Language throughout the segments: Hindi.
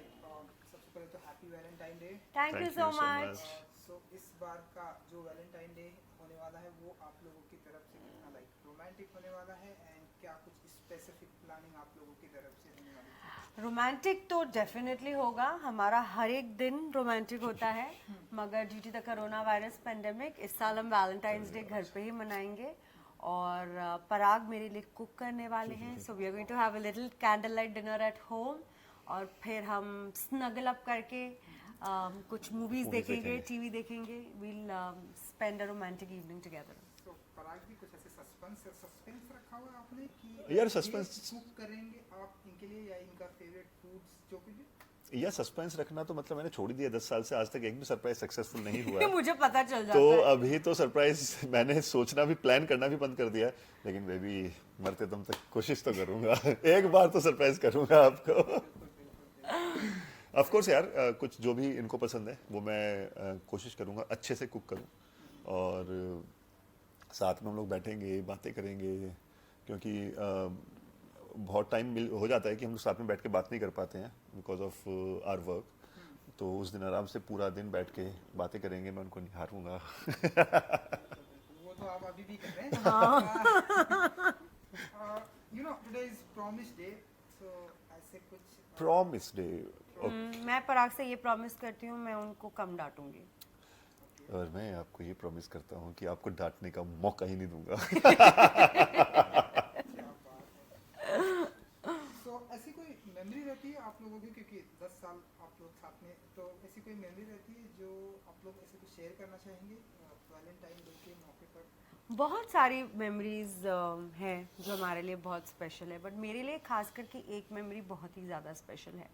राइट, सबसे पहले तो happy Valentine day. Thank you Thank so you so much. much. सो इस बार का जो वैलेंटाइन डे होने वाला है वो आप लोगों की तरफ से कितना लाइक रोमांटिक होने वाला है, एंड क्या कुछ स्पेसिफिक प्लानिंग आप लोगों की तरफ से होने वाली है? रोमांटिक तो डेफिनेटली होगा, हमारा हर एक दिन रोमांटिक होता है, मगर due to the corona virus pandemic इस साल हम वैलेंटाइंस डे घर पे ही मनाएंगे। और पराग मेरे लिए कुक करने वाले हैं, so we are going to have a little candle light dinner at home, और फिर हम स्नगल अप करके कुछ मूवीज देखेंगे, टीवी देखेंगे। We'll spend a romantic evening together. तो पराग भी कुछ ऐसे सस्पेंस रखा हुआ है आपने कि यार ये सस्पेंस कुक करेंगे आप इनके लिए या इनका फेवरेट फूड्स जो कुछ भी? या सस्पेंस रखना तो मतलब मैंने छोड़ ही दिया 10 साल से, आज तक एक भी सरप्राइज सक्सेसफुल नहीं हुआ है। मुझे पता चल जाता तो है। अभी तो सरप्राइज मैंने सोचना भी, प्लान करना भी बंद कर दिया है, लेकिन बेबी मरते दम तक कोशिश तो करूंगा। एक बार तो सरप्राइज करूंगा आपको। ऑफ कोर्स यार, कुछ जो भी इनको पसंद है वो मैं कोशिश करूंगा अच्छे से कुक करूं, और साथ में हम लोग बैठेंगे, बातें करेंगे, क्योंकि बहुत टाइम हो जाता है कि हम लोग साथ में बैठ के बात नहीं कर पाते हैं बिकॉज ऑफ आवर वर्क। तो उस दिन आराम से पूरा दिन बैठ के बातें करेंगे, मैं उनको निहारूंगा। वो तो आप अभी भी कर रहे हैं। You know today is promise day, so ऐसे कुछ प्रॉमिस डे। मैं पराग से ये प्रॉमिस करती हूँ, मैं उनको कम डांटूंगी। और मैं आपको ये प्रॉमिस करता हूँ कि आपको डांटने का मौका ही नहीं दूंगा। सो ऐसी कोई मेमोरी रहती है आप लोगों की, क्योंकि 10 साल आप लोग साथ में, तो ऐसी कोई मेमोरी रहती है जो आप लोग ऐसे कुछ शेयर करना चाहेंगे वैलेंटाइन डे के मौके पर? बहुत सारी मेमोरीज हैं जो हमारे लिए बहुत स्पेशल है, बट मेरे लिए खास करके एक मेमोरी बहुत ही ज़्यादा स्पेशल है।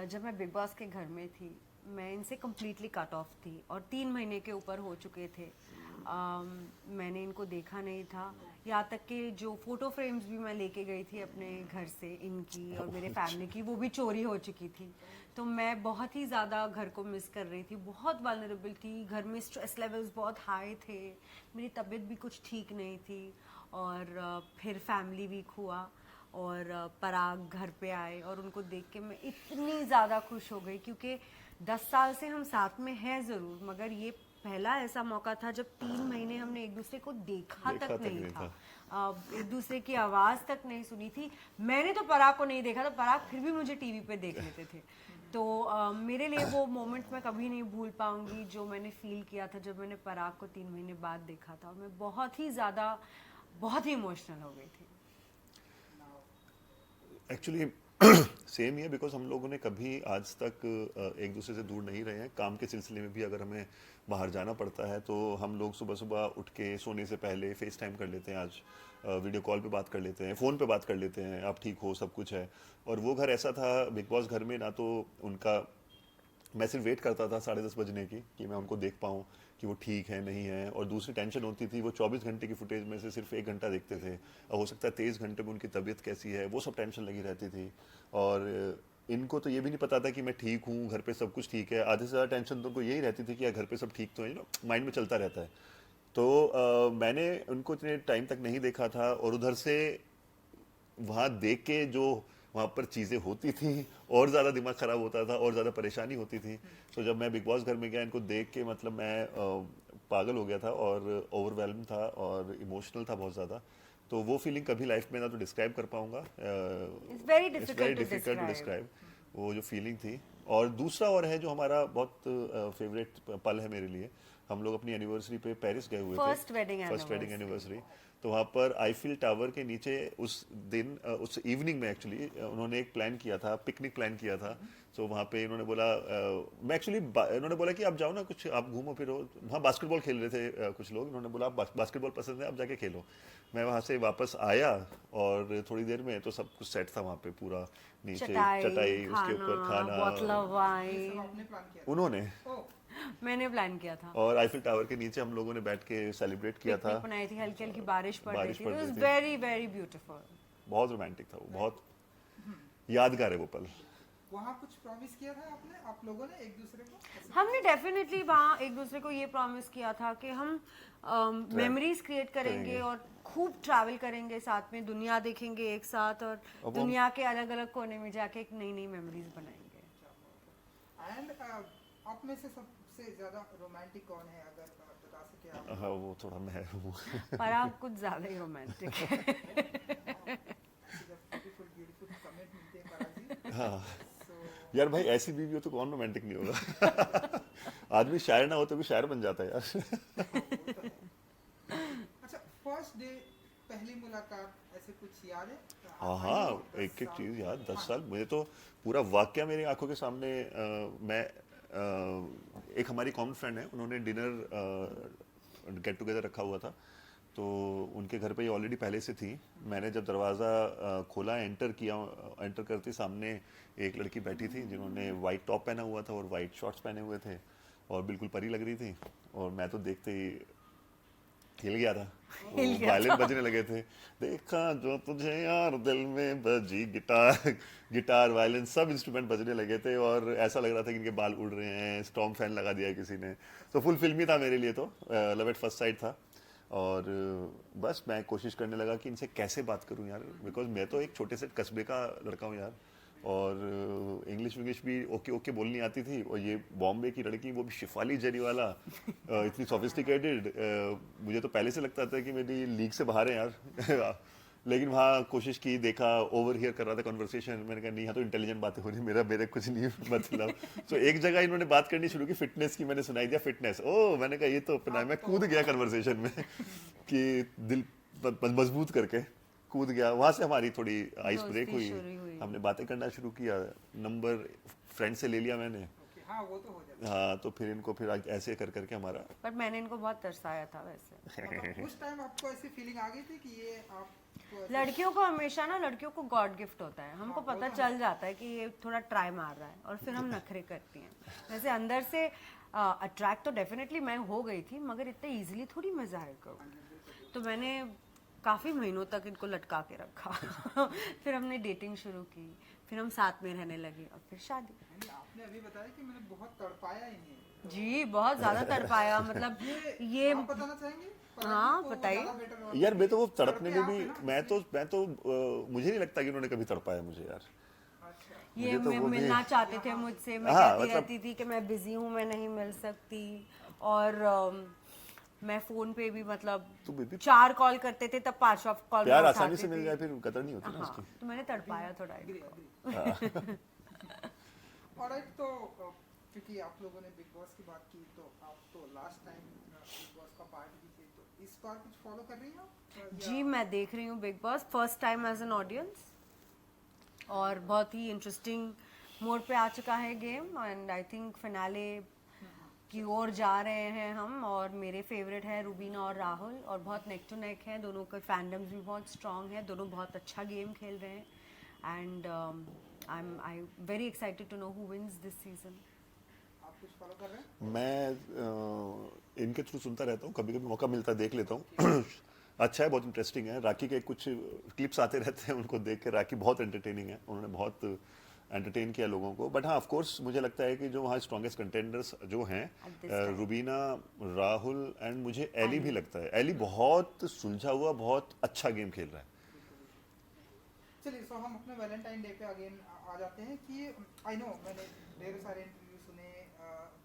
जब मैं बिग बॉस के घर में थी, मैं इनसे कम्प्लीटली कट ऑफ थी और 3 महीने के ऊपर हो चुके थे। मैंने इनको देखा नहीं था, यहाँ तक कि जो फ़ोटो फ्रेम्स भी मैं लेके गई थी अपने घर से, इनकी और मेरे फैमिली की, वो भी चोरी हो चुकी थी। तो मैं बहुत ही ज़्यादा घर को मिस कर रही थी, बहुत वल्नरेबल थी, घर में स्ट्रेस लेवल्स बहुत हाई थे, मेरी तबीयत भी कुछ ठीक नहीं थी, और फिर फैमिली वीक हुआ, और पराग घर पे आए और उनको देख के मैं इतनी ज़्यादा खुश हो गई, क्योंकि 10 साल से हम साथ में हैं ज़रूर, मगर ये पहला ऐसा मौका था जब 3 महीने हमने एक दूसरे को देखा तक नहीं था। एक दूसरे की आवाज़ तक नहीं सुनी थी। मैंने तो पराग को नहीं देखा था, पराग फिर भी मुझे टीवी पे देख लेते थे। तो मेरे लिए वो मोमेंट मैं कभी नहीं भूल पाऊंगी, जो मैंने फील किया था जब मैंने पराग को 3 महीने बाद देखा था, और मैं बहुत ही ज़्यादा, बहुत ही इमोशनल हो गई थी। एक्चुअली सेम ही है, बिकॉज हम लोगों ने कभी आज तक एक दूसरे से दूर नहीं रहे हैं। काम के सिलसिले में भी अगर हमें बाहर जाना पड़ता है तो हम लोग सुबह सुबह उठ के सोने से पहले फेस टाइम कर लेते हैं, आज वीडियो कॉल पे बात कर लेते हैं, फ़ोन पे बात कर लेते हैं, आप ठीक हो, सब कुछ है। और वो घर ऐसा था बिग बॉस घर में, ना तो उनका, मैं सिर्फ वेट करता था 10:30 बजने की कि मैं उनको देख पाऊँ कि वो ठीक है नहीं है, और दूसरी टेंशन होती थी वो 24 घंटे की फुटेज में से सिर्फ 1 घंटा देखते थे, और हो सकता है 23 घंटे में उनकी तबीयत कैसी है, वो सब टेंशन लगी रहती थी। और इनको तो ये भी नहीं पता था कि मैं ठीक हूँ, घर पे सब कुछ ठीक है। आधे से ज़्यादा टेंशन तो उनको यही रहती थी कि यार घर पे सब ठीक तो है, माइंड में चलता रहता है। तो मैंने उनको इतने टाइम तक नहीं देखा था, और उधर से वहाँ देख के जो वहाँ पर चीज़ें होती थी और ज़्यादा दिमाग ख़राब होता था और ज़्यादा परेशानी होती थी। तो जब मैं बिग बॉस घर में गया, इनको देख के मतलब मैं पागल हो गया था और ओवरवेलम था और इमोशनल था बहुत ज़्यादा। तो वो फीलिंग कभी लाइफ में ना तो डिस्क्राइब कर पाऊँगा, it's very it's very difficult to difficult to describe. Describe वो जो फीलिंग थी। और दूसरा और है जो हमारा बहुत फेवरेट पल है मेरे लिए, हम लोग अपनी एनिवर्सरी पे पेरिस गए हुए थे, first wedding first wedding anniversary. Anniversary. तो वहाँ पर आईफिल टावर के नीचे उस दिन उस इवनिंग में एक्चुअली उन्होंने एक प्लान किया था, पिकनिक प्लान किया था। तो वहाँ पे इन्होंने बोला, मैं एक्चुअली इन्होंने बोला कि आप जाओ ना, कुछ आप घूमो फिरो। वहाँ बास्केटबॉल खेल रहे थे कुछ लोग, इन्होंने बोला आप बास्केटबॉल पसंद है, आप जाके खेलो। मैं वहाँ से वापस आया और थोड़ी देर में तो सब कुछ सेट था वहाँ पे, पूरा नीचे चटाई, उसके ऊपर खाना, बॉटल ऑफ ये सब वाइन, आपने प्लान किया था? उन्होंने। ओह, मैंने प्लान किया था। और आईफिल टावर के नीचे हम लोगों ने बैठ के सेलिब्रेट किया था। पिकनिक बनाई थी, हल्की हल्की बारिश पड़ रही बारिश थी, पड़ इट रही वाज थी, वेरी वेरी ब्यूटीफुल। बहुत रोमांटिक था वो, बहुत यादगार है वो पल। वहाँ कुछ प्रॉमिस किया था आपने, आप लोगों ने एक दूसरे को ऐसे? हमने डेफिनेटली वहाँ एक दूसरे को ये प्रॉमिस किया था कि हम मेमोरीज क्रिएट करेंगे करेंगे। और खूब ट्रैवल करेंगे साथ में, दुनिया देखेंगे एक साथ, और अब हम दुनिया के अलग अलग कोने में जाके एक नई नई मेमोरीज बनाएंगे। एंड आप में से सबसे ज्यादा रोमांटिक कौन है, अगर बता सके आप? हाँ वो थोड़ा मैं हूँ पर आप कुछ ज़्यादा ही रोमांटिक है। ब्यूटीफुल ब्यूटीफुल कमेंट मिलते हैं पराग जी। हाँ सो यार भाई ऐसी बीवी हो तो कौन रोमांटिक नहीं होगा आदमी शायर ना हो तो भी शायर बन जाता है यार अच्छा, फर्स्ट डे पहली मुलाकात ऐसे कुछ याद है? हाँ I हाँ know 10 एक एक साल चीज़ याद 10 हाँ, साल मुझे तो पूरा वाकया मेरी आंखों के सामने मैं एक हमारी कॉमन फ्रेंड है उन्होंने डिनर गेट टुगेदर रखा हुआ था तो उनके घर पे ये ऑलरेडी पहले से थी मैंने जब दरवाज़ा खोला एंटर करते सामने एक लड़की बैठी थी जिन्होंने वाइट टॉप पहना हुआ था और वाइट शॉर्ट्स पहने हुए थे और बिल्कुल परी लग रही थी और मैं तो देखते ही हिल गया था हिल गया वायलिन बजने लगे थे देखा जो तुझे यार दिल में बजी गिटार वायलिन सब इंस्ट्रूमेंट बजने लगे थे और ऐसा लग रहा था कि इनके बाल उड़ रहे हैं स्टॉर्म फैन लगा दिया है किसी ने तो फुल फिल्मी था मेरे लिए तो लव एट फर्स्ट साइट था और बस मैं कोशिश करने लगा कि इनसे कैसे बात करूं यार बिकॉज मैं तो एक छोटे से कस्बे का लड़का हूं यार और इंग्लिश भी ओके ओके बोलनी आती थी और ये बॉम्बे की लड़की वो भी शिफाली जरी वाला इतनी सोफिस्टिकेटेड मुझे तो पहले से लगता था कि मेरी लीग से बाहर है यार लेकिन वहाँ कोशिश की देखा ओवर हियर कर रहा था कन्वर्सेशन मैंने कहा नहीं यहाँ तो इंटेलिजेंट बातें हो रही मेरे कुछ नहीं मतलब तो एक जगह इन्होंने बात करनी शुरू की फिटनेस की मैंने सुनाई दिया फिटनेस मैंने कहा ये तो अपना है मैं कूद गया कन्वर्सेशन में कि दिल मजबूत करके कूद गया वहाँ से हमारी थोड़ी आइस ब्रेक दोस्ती हुई शुरू हुई। हमने बातें करना शुरू किया नंबर फ्रेंड से ले लिया मैंने ओके, हाँ वो तो हो जाता हाँ तो फिर इनको फिर ऐसे कर करके हमारा पर मैंने इनको बहुत तरसाया था वैसे। है। मतलब उस टाइम आपको ऐसी फीलिंग आ गई थी कि ये आपको ऐसे- लड़कियों को हमेशा ना लड़कियों को गॉड गिफ्ट होता है हमको हाँ, वो पता तो चल जाता है कि ये थोड़ा ट्राई मार रहा है और फिर हम नखरे करती हैं वैसे अंदर से अट्रैक्ट तो डेफिनेटली मैं हो गई थी मगर इतने इजीली थोड़ी मैं जाहिर करूँ तो मैंने काफ़ी महीनों तक इनको लटका के रखा फिर हमने डेटिंग शुरू की फिर हम साथ में रहने लगे और फिर शादी नहीं, आपने अभी बताया कि मैंने बहुत तड़पाया इन्हें, तो जी बहुत ज़्यादा तड़पाया मतलब ये आप बताना चाहेंगे? पराग हाँ, जी को बताइए। ज़्यादा better और यार मैं तो वो तड़पने में आप भी हैं ना? मैं तो मुझे नहीं लगता कि उन्होंने कभी तड़पाया मुझे यार अच्छा, ये मुझे तो वो भी- मिलना चाहते थे मुझसे मैं हाँ, कहती मतलब- रहती थी कि मैं बिजी हूँ मैं नहीं मिल सकती और मैं फोन पे भी मतलब तो बेबी 4 कॉल करते थे तब 5वां कॉल प्यार मैं आसानी उठाती से मिल थी। जाए फिर कदर नहीं होती ना हाँ उसकी तो मैंने तड़पाया थोड़ा agree, इनको। agree. Alright, तो क्योंकि आप लोगों ने बिग बॉस की बात की तो आप तो लास्ट टाइम बिग बॉस का पार्ट भी थे तो इस बार कुछ फॉलो कर रही हैं आप? जी मैं देख रही हूँ Bigg Boss first time as an audience और बहुत ही इंटरेस्टिंग मोड पे आ चुका है game and I think finale की ओर जा रहे हैं हम और मेरे फेवरेट है रूबीना और राहुल और बहुत नेक टू नेक हैं दोनों के फैंडम्स भी बहुत स्ट्रॉन्ग है दोनों बहुत अच्छा गेम खेल रहे हैं and I very excited to know who wins this season. आप कुछ फॉलो कर रहे हैं? मैं इनके थ्रू सुनता रहता हूँ कभी कभी मौका मिलता है देख लेता हूँ अच्छा है बहुत इंटरेस्टिंग है राखी के कुछ क्लिप्स आते रहते हैं उनको देख के राखी बहुत एंटरटेनिंग है उन्होंने बहुत एंटरटेन किया लोगों को बट हाँ ऑफ कोर्स मुझे लगता है कि जो वहाँ स्ट्रॉन्गेस्ट कंटेंडर्स जो हैं At this time. Rubina Rahul and मुझे एली भी लगता है एली बहुत सुलझा हुआ बहुत अच्छा गेम खेल रहा है चलिए, सो हम अपने वैलेंटाइन डे पे अगेन आ जाते हैं कि आई नो मैंने ढेर सारे इंटरव्यू सुने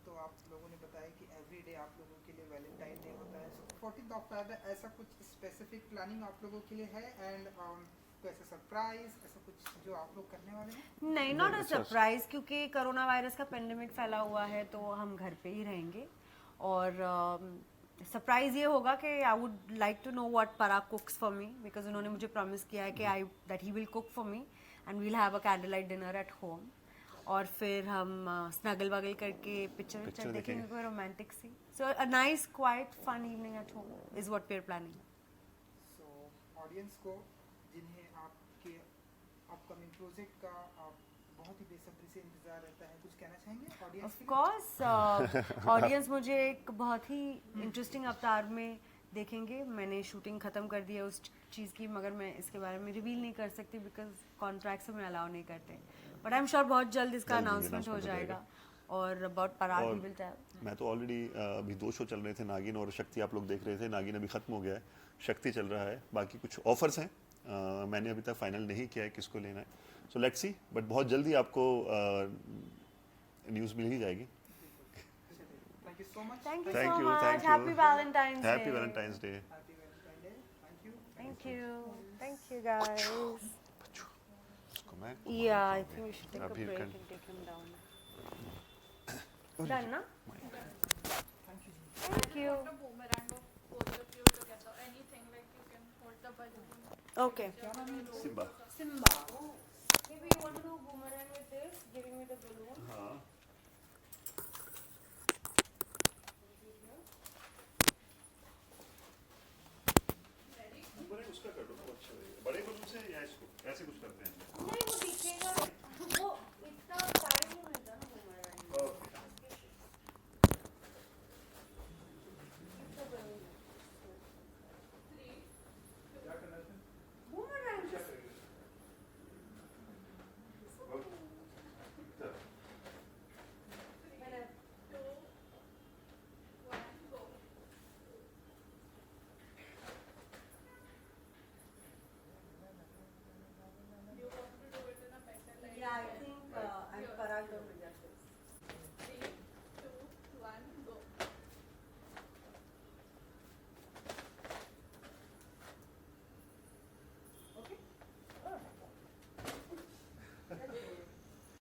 तो आप लोगों ने बताया कि एवरी डे आप लोगों के लिए वैलेंटाइन डे होता है। सो 14th ऑफ फेब्रुअरी ऐसा कुछ स्पेसिफिक प्लानिंग आप लोगों के लिए है एंड कोई ऐसा सरप्राइज ऐसा कुछ जो आप लोग करने वाले हैं? नहीं नॉट अ सरप्राइज क्योंकि कोरोना वायरस का पेंडेमिक फैला हुआ है तो हम घर पे ही रहेंगे और सरप्राइज ये होगा कि I would like to know what Parag cooks for me because उन्होंने मुझे प्रॉमिस किया है कि that he will cook for me and we'll have a candle light dinner at home और फिर हम स्नगल वगल करके पिक्चर Picture देखेंगे देखेंगे। कोई रोमांटिक सी so a nice quite fun evening at home is what we are planning. So audience को जिन्हें आपके अपकमिंग प्रोजेक्ट का आप बहुत ही बेसब्री से इंतजार रहता है कुछ कहना चाहेंगे ऑडियंस ऑफ कोर्स ऑडियंस मुझे एक बहुत ही इंटरेस्टिंग अवतार में देखेंगे मैंने शूटिंग ख़त्म कर दी है उस चीज़ की मगर मैं इसके बारे में रिवील नहीं कर सकती बिकॉज कॉन्ट्रैक्ट्स में अलाउ नहीं करते बट आई एम श्योर बहुत जल्द इसका जल्द ही अनाउंसमेंट हो announcement हो जाएगा और अबाउट पराग और वी विल टेल। मैं तो ऑलरेडी अभी 2 शो चल रहे थे नागिन और शक्ति आप लोग देख रहे थे नागिन अभी खत्म हो गया है शक्ति चल रहा है बाकी कुछ ऑफर्स हैं मैंने अभी तक फाइनल नहीं किया है किसको लेना है सो लेट्स सी बट बहुत जल्दी आपको न्यूज़ मिल ही जाएगी. Thank you so much. Thank you Thank so you, much. thank you. Happy Valentine's Day. Happy Valentine's Day. Happy Valentine day. Thank you. Thank you. Thank you, guys. इसको मैं Yeah, I think we should take a Abhi, you break can- and take him down. Done, na? Thank you. The boomerang of both of you together. Anything like you can hold the balloon. Okay. Simba. Simba. Maybe you want to do boomerang.